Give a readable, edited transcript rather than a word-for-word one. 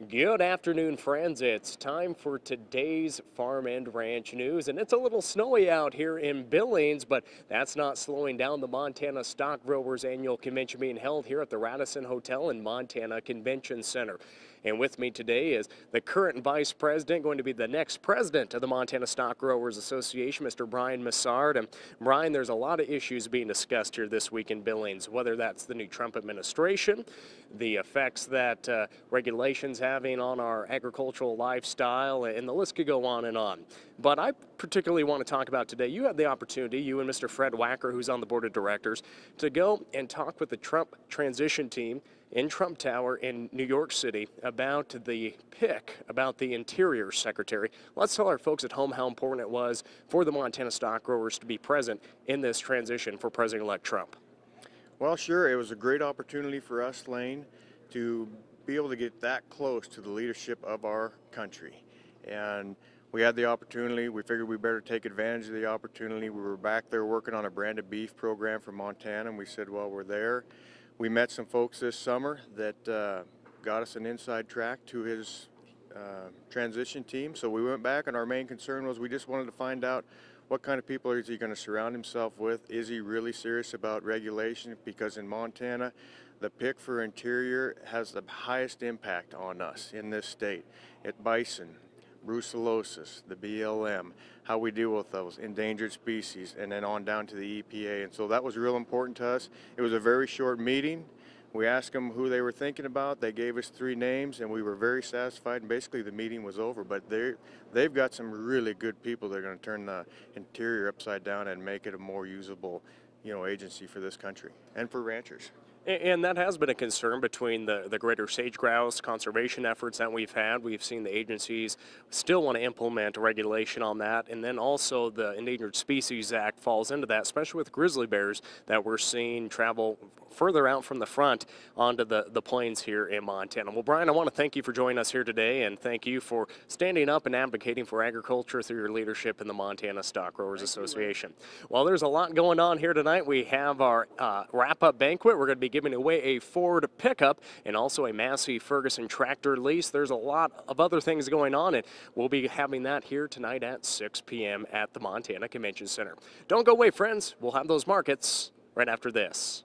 Good afternoon, friends. It's time for today's Farm and Ranch News, and it's a little snowy out here in Billings, but that's not slowing down the Montana Stockgrowers annual convention being held here at the Radisson Hotel and Montana Convention Center. And with me today is the current vice president, going to be the next president of the Montana Stockgrowers Association, Mr. Bryan Mussard. And Bryan, there's a lot of issues being discussed here this week in Billings, whether that's the new Trump administration, the effects that regulations having on our agricultural lifestyle, and the list could go on and on. But I particularly want to talk about today, you had the opportunity, you and Mr. Fred Wacker, who's on the board of directors, to go and talk with the Trump transition team in Trump Tower in New York City about the pick, about the Interior Secretary. Let's tell our folks at home how important it was for the Montana stockgrowers to be present in this transition for President-elect Trump. Well, sure, it was a great opportunity for us, Lane, to be able to get that close to the leadership of our country. And we had the opportunity. We figured we better take advantage of the opportunity. We were back there working on a branded beef program for Montana, and we said, well, we're there. We met some folks this summer that got us an inside track to his transition team. So we went back, and our main concern was we just wanted to find out what kind of people is he going to surround himself with. Is he really serious about regulation? Because in Montana, the pick for Interior has the highest impact on us in this state. At bison, brucellosis, the BLM, how we deal with those endangered species, and then on down to the EPA. And so that was real important to us. It was a very short meeting. We asked them who they were thinking about. They gave us 3 names, and we were very satisfied. And basically, the meeting was over. But they've got some really good people that are going to turn the Interior upside down and make it a more usable, agency for this country and for ranchers. And that has been a concern between the greater sage-grouse conservation efforts that we've had. We've seen the agencies still want to implement regulation on that. And then also the Endangered Species Act falls into that, especially with grizzly bears that we're seeing travel further out from the front onto the plains here in Montana. Well, Bryan, I want to thank you for joining us here today, and thank you for standing up and advocating for agriculture through your leadership in the Montana Stockgrowers Association. Well, there's a lot going on here tonight. We have our wrap-up banquet. We're going to be giving away a Ford pickup and also a Massey Ferguson tractor lease. There's a lot of other things going on, and we'll be having that here tonight at 6 p.m. at the Montana Convention Center. Don't go away, friends. We'll have those markets right after this.